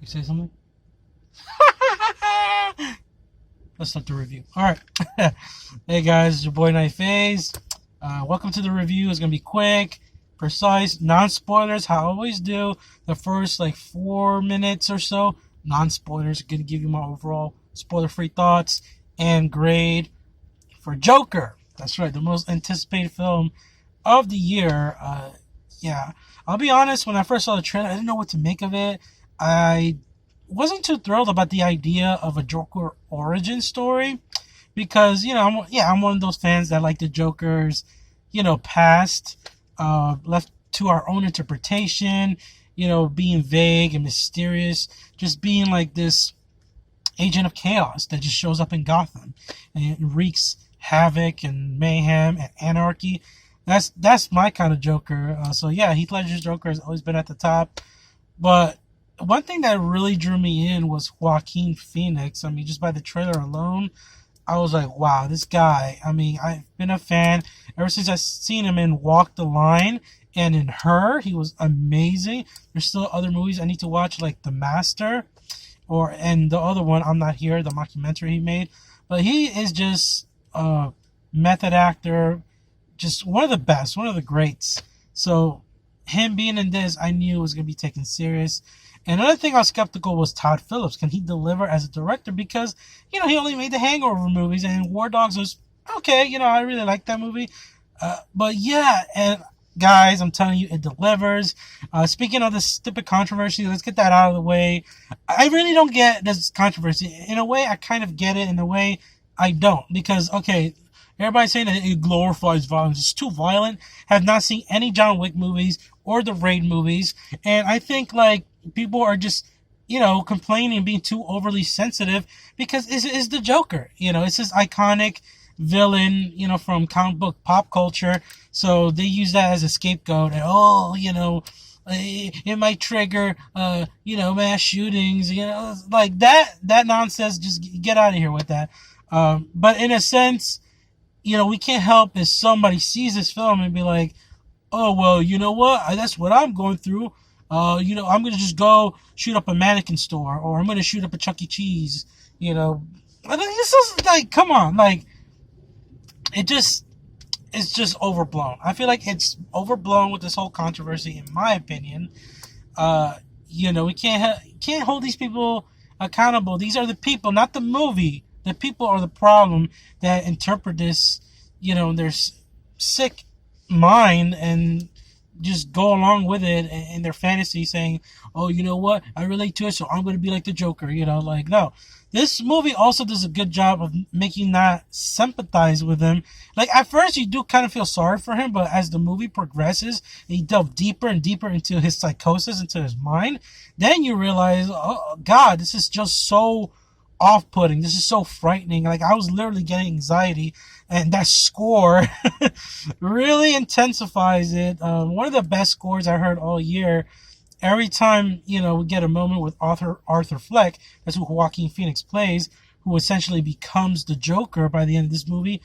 You say something? Let's start the review. All right. Hey guys, it's your boy Night Phase. Welcome to the review. It's gonna be quick, precise, non-spoilers. How I always do. The first 4 minutes or so, non-spoilers. Gonna give you my overall spoiler-free thoughts and grade for Joker. That's right, the most anticipated film of the year. Yeah, I'll be honest. When I first saw the trailer, I didn't know what to make of it. I wasn't too thrilled about the idea of a Joker origin story because I'm one of those fans that like the Joker's past left to our own interpretation, being vague and mysterious, just being like this agent of chaos that just shows up in Gotham and wreaks havoc and mayhem and anarchy. That's my kind of Joker. So yeah, Heath Ledger's Joker has always been at the top, but one thing that really drew me in was Joaquin Phoenix. I mean, just by the trailer alone, I was like, wow, this guy. I mean, I've been a fan ever since I seen him in Walk the Line and in Her. He was amazing. There's still other movies I need to watch, like The Master, and the other one, I'm Not Here, the mockumentary he made. But he is just a method actor, just one of the best, one of the greats. So him being in this, I knew it was going to be taken serious. And another thing I was skeptical was Todd Phillips. Can he deliver as a director? Because, he only made the Hangover movies, and War Dogs was okay. I really liked that movie. But yeah, and guys, I'm telling you, it delivers. Speaking of this stupid controversy, let's get that out of the way. I really don't get this controversy. In a way, I kind of get it. In a way, I don't. Because, okay, everybody's saying that it glorifies violence. It's too violent. Have not seen any John Wick movies or the Raid movies. And I think, people are just, complaining, being too overly sensitive because it's the Joker. It's this iconic villain, from comic book pop culture. So they use that as a scapegoat. And, it might trigger, mass shootings, like that nonsense. Just get out of here with that. But in a sense, we can't help if somebody sees this film and be like, oh, well, you know what? That's what I'm going through. I'm going to just go shoot up a mannequin store, or I'm going to shoot up a Chuck E. Cheese, I mean, it's just come on, it's just overblown. I feel like it's overblown with this whole controversy, in my opinion. We can't hold these people accountable. These are the people, not the movie. The people are the problem that interpret this, their sick mind and just go along with it in their fantasy, saying, oh, you know what, I relate to it, so I'm going to be like the Joker, no. This movie also does a good job of making not sympathize with him. At first you do kind of feel sorry for him, but as the movie progresses and you delve deeper and deeper into his psychosis, into his mind, then you realize, oh God, this is just so off-putting. This is so frightening. I was literally getting anxiety, and that score really intensifies it. One of the best scores I heard all year. Every time, we get a moment with Arthur Fleck, that's who Joaquin Phoenix plays, who essentially becomes the Joker by the end of this movie.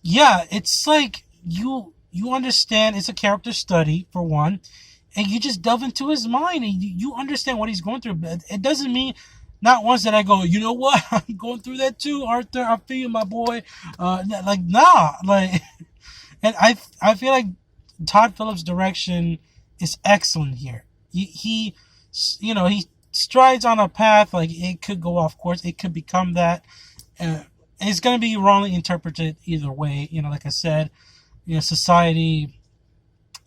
Yeah, it's like you understand it's a character study, for one, and you just delve into his mind, and you understand what he's going through. But it doesn't mean not once that I go, you know what, I'm going through that too, Arthur, I feel you, my boy. Nah. And I feel like Todd Phillips' direction is excellent here. He strides on a path, it could go off course, it could become that. It's going to be wrongly interpreted either way. Like I said, society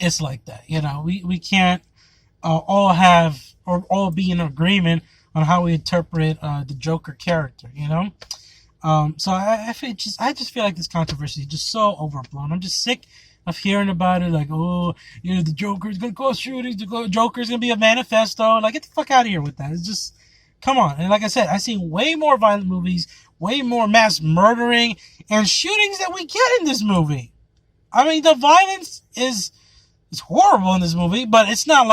is like that. We can't all have or all be in agreement on how we interpret the Joker character, So I just feel like this controversy is just so overblown. I'm just sick of hearing about it, the Joker's gonna cause shootings, the Joker's gonna be a manifesto. Get the fuck out of here with that. It's just, come on. And like I said, I've seen way more violent movies, way more mass murdering and shootings that we get in this movie. I mean, the violence is horrible in this movie, but it's not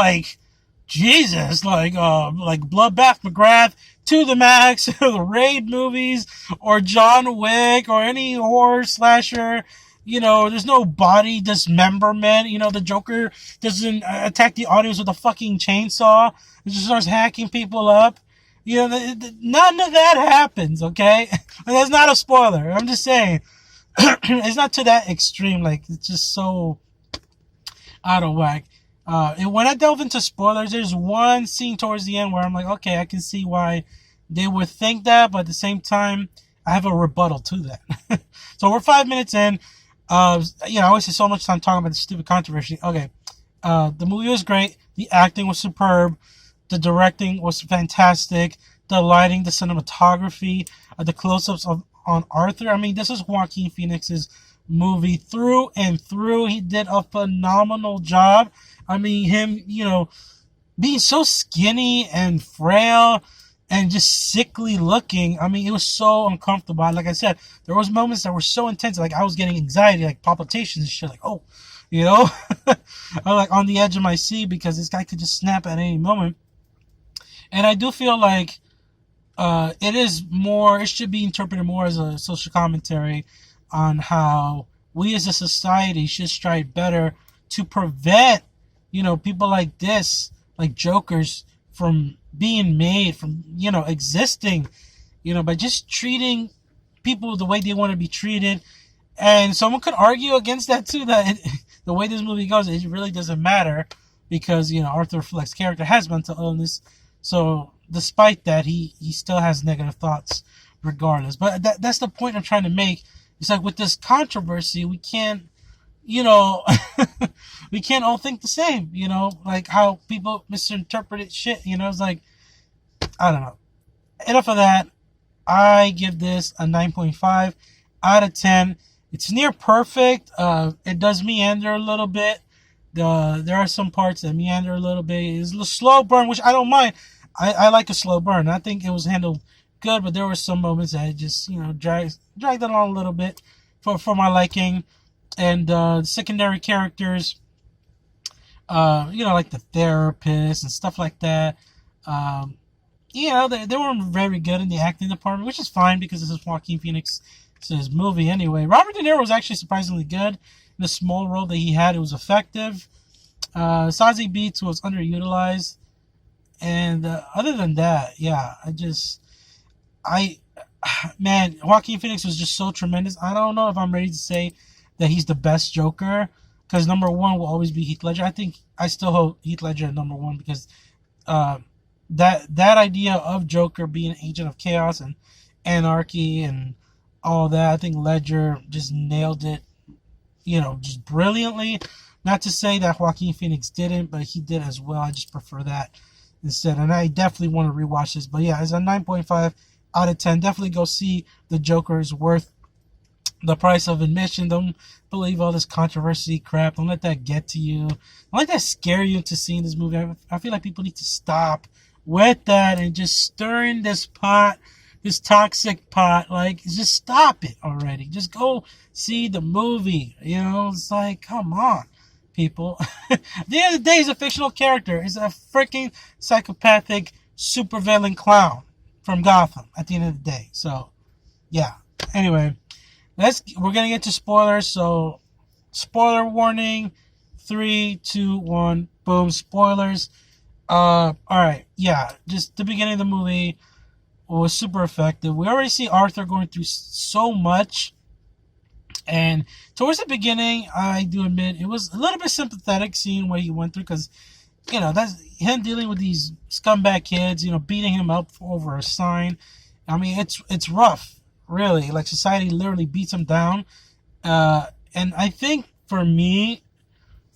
Jesus, Bloodbath McGrath, To the Max, the Raid movies, or John Wick, or any horror slasher. There's no body dismemberment. The Joker doesn't attack the audience with a fucking chainsaw. It just starts hacking people up. You know, none of that happens, okay? And that's not a spoiler. I'm just saying. It's not to that extreme. Like, it's just so out of whack. And when I delve into spoilers, there's one scene towards the end where I'm like, okay, I can see why they would think that, but at the same time, I have a rebuttal to that. So we're 5 minutes in. I wasted so much time talking about the stupid controversy. Okay. The movie was great. The acting was superb. The directing was fantastic. The lighting, the cinematography, the close-ups on Arthur. I mean, this is Joaquin Phoenix's movie through and through. He did a phenomenal job. I mean, him, being so skinny and frail and just sickly looking. I mean, it was so uncomfortable. Like I said, there was moments that were so intense. Like, I was getting anxiety, like palpitations and shit. Like, oh, I'm like on the edge of my seat because this guy could just snap at any moment. And I do feel like it should be interpreted more as a social commentary on how we as a society should strive better to prevent, people like this, like jokers, from being made, from, existing, by just treating people the way they want to be treated. And someone could argue against that too, that the way this movie goes, it really doesn't matter because, Arthur Fleck's character has mental illness. So despite that, he still has negative thoughts regardless. But that's the point I'm trying to make. It's like with this controversy, we can't, we can't all think the same, like how people misinterpreted shit, it's like, I don't know. Enough of that. I give this a 9.5 out of 10. It's near perfect. It does meander a little bit. There are some parts that meander a little bit. It's a slow burn, which I don't mind. I like a slow burn. I think it was handled good, but there were some moments that it just, dragged it on a little bit for my liking. And secondary characters, like the therapist and stuff like that. They weren't very good in the acting department, which is fine because this is Joaquin Phoenix's movie anyway. Robert De Niro was actually surprisingly good in the small role that he had. It was effective. Zazie Beetz was underutilized. And other than that, Joaquin Phoenix was just so tremendous. I don't know if I'm ready to say that he's the best Joker, because number one will always be Heath Ledger. I think I still hold Heath Ledger at number one because that idea of Joker being an agent of chaos and anarchy and all that, I think Ledger just nailed it, just brilliantly. Not to say that Joaquin Phoenix didn't, but he did as well. I just prefer that instead. And I definitely want to rewatch this. But yeah, it's a 9.5 out of 10. Definitely go see The Joker. Is worth the price of admission. Don't believe all this controversy crap. Don't let that get to you. Don't let that scare you into seeing this movie. I feel like people need to stop with that and just stirring this pot, this toxic pot. Like, just stop it already. Just go see the movie. It's like, come on, people. At the end of the day, he's a fictional character. He's a freaking psychopathic supervillain clown from Gotham at the end of the day. So, yeah. Anyway, we're gonna get to spoilers. So, spoiler warning. 3, 2, 1, boom, spoilers. Alright, yeah, just the beginning of the movie was super effective. We already see Arthur going through so much, and towards the beginning, I do admit, it was a little bit sympathetic seeing what he went through, because, that's him dealing with these scumbag kids, beating him up over a sign. I mean, it's rough, really. Like, society literally beats him down, and I think, for me,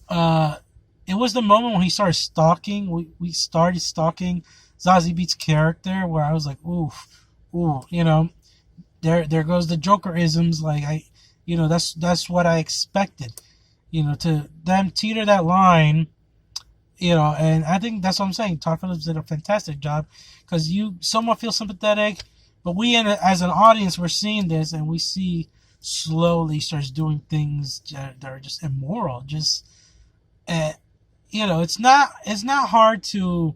it was the moment when he started stalking. We started stalking Zazie Beetz' character, where I was like, ooh, there goes the Joker-isms. Like, that's what I expected, to them teeter that line, and I think that's what I'm saying. Todd Phillips did a fantastic job, because you somewhat feel sympathetic, but we, as an audience, we're seeing this, and we see slowly starts doing things that are just immoral. Just, it's not hard to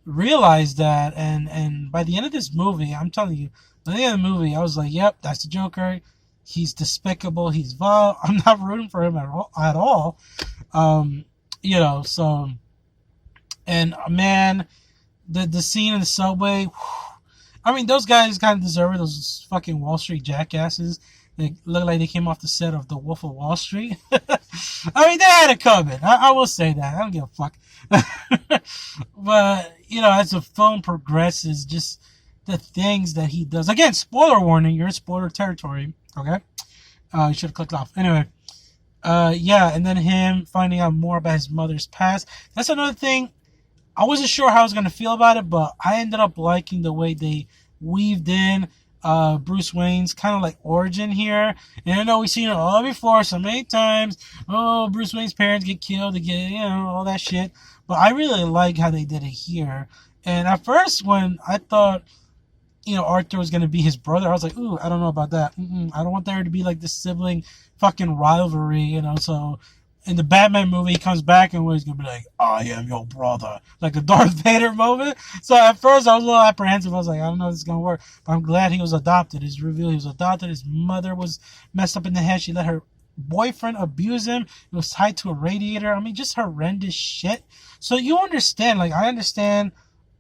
realize that, and by the end of this movie, I'm telling you, by the end of the movie, I was like, yep, that's the Joker. He's despicable. He's vile. I'm not rooting for him at all. So, and man, The scene in the subway. I mean, those guys kind of deserve it. Those fucking Wall Street jackasses. They look like they came off the set of The Wolf of Wall Street. I mean, they had it coming. I will say that. I don't give a fuck. But, you know, as the film progresses, just the things that he does. Again, spoiler warning. You're in spoiler territory. Okay? You should have clicked off. Anyway. Yeah, and then him finding out more about his mother's past. That's another thing. I wasn't sure how I was going to feel about it, but I ended up liking the way they weaved in Bruce Wayne's kind of like origin here. And I know we've seen it all before so many times. Oh, Bruce Wayne's parents get killed, they get, you know, all that shit. But I really like how they did it here. And at first, when I thought, you know, Arthur was going to be his brother, I was like, ooh, I don't know about that. I don't want there to be like this sibling fucking rivalry, you know. So in the Batman movie, he comes back and he's going to be like, I am your brother. Like a Darth Vader moment. So at first, I was a little apprehensive. I was like, I don't know if this is going to work. But I'm glad he was adopted. It's revealed he was adopted. His mother was messed up in the head. She let her boyfriend abuse him. It was tied to a radiator. I mean, just horrendous shit. So you understand. Like, I understand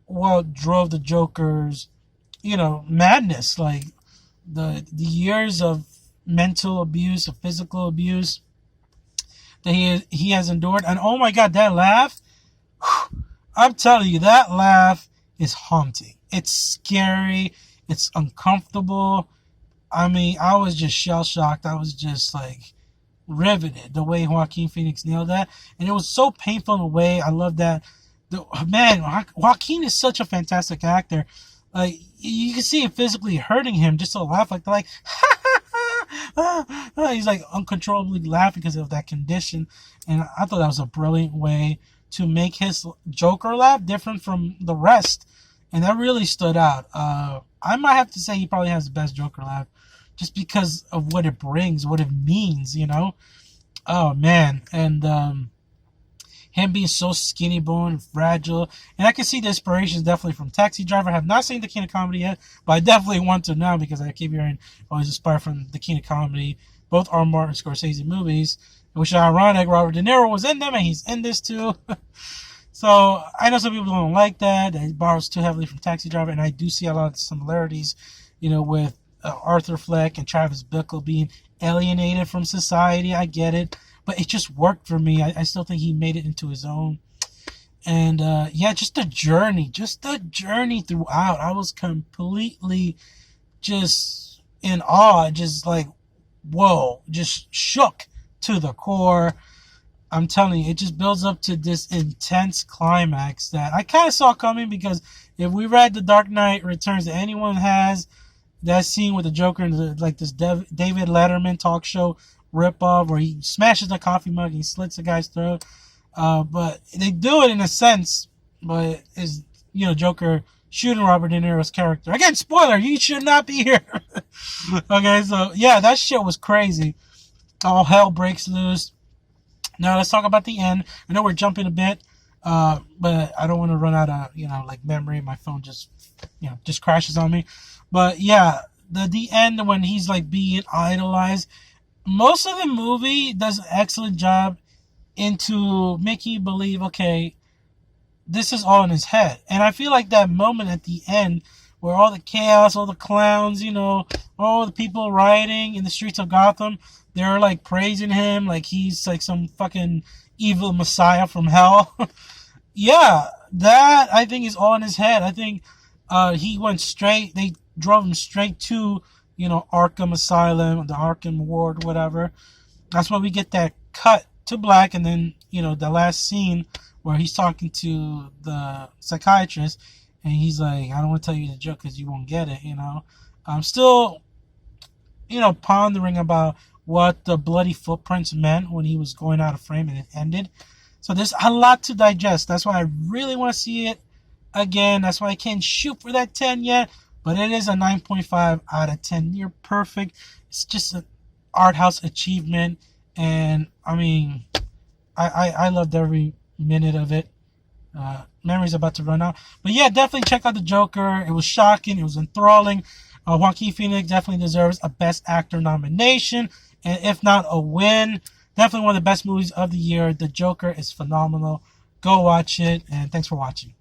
what drove the Joker's, you know, madness. Like, the years of mental abuse, of physical abuse that he has endured. And oh my god, that laugh, I'm telling you, that laugh is haunting. It's scary. It's uncomfortable. I mean, I was just shell-shocked. I was just like riveted the way Joaquin Phoenix nailed that. And it was so painful in a way. I love that. Man, Joaquin is such a fantastic actor. Like, you can see it physically hurting him just to laugh like he's like uncontrollably laughing because of that condition. And I thought that was a brilliant way to make his Joker laugh different from the rest. And that really stood out. I might have to say he probably has the best Joker laugh just because of what it brings, what it means, you know? Oh, man. And him being so skinny bone and fragile. And I can see the inspirations definitely from Taxi Driver. I have not seen The King of Comedy yet, but I definitely want to now because I keep hearing he's inspired from The King of Comedy. Both are Martin Scorsese movies, which is ironic. Robert De Niro was in them and he's in this too. So I know some people don't like that. It borrows too heavily from Taxi Driver, and I do see a lot of similarities, you know, with Arthur Fleck and Travis Bickle being alienated from society. I get it. But it just worked for me. I still think he made it into his own. And, yeah, just the journey throughout. I was completely just in awe. Just like, whoa, just shook to the core. I'm telling you, it just builds up to this intense climax that I kind of saw coming because if we read The Dark Knight Returns, that anyone has that scene with the Joker and like this David Letterman talk show rip-off where he smashes the coffee mug and he slits the guy's throat. But they do it in a sense, but is, you know, Joker shooting Robert De Niro's character. Again, spoiler, you should not be here. Okay, so yeah, that shit was crazy. All hell breaks loose. Now let's talk about the end. I know we're jumping a bit, but I don't want to run out of, you know, like memory. My phone just crashes on me. But yeah, the end when he's like being idolized. Most of the movie does an excellent job into making you believe, okay, this is all in his head. And I feel like that moment at the end where all the chaos, all the clowns, you know, all the people rioting in the streets of Gotham, they're like praising him like he's like some fucking evil messiah from hell. Yeah, that I think is all in his head. I think he went straight, they drove him straight to, you know, Arkham Asylum, the Arkham Ward, whatever. That's why we get that cut to black, and then, you know, the last scene where he's talking to the psychiatrist, and he's like, I don't want to tell you the joke because you won't get it, you know. I'm still, you know, pondering about what the bloody footprints meant when he was going out of frame and it ended. So there's a lot to digest. That's why I really want to see it again. That's why I can't shoot for that 10 yet. But it is a 9.5 out of 10. Near perfect. It's just an art house achievement. And, I mean, I loved every minute of it. Memory's about to run out. But, yeah, definitely check out The Joker. It was shocking. It was enthralling. Joaquin Phoenix definitely deserves a Best Actor nomination. And if not, a win. Definitely one of the best movies of the year. The Joker is phenomenal. Go watch it. And thanks for watching.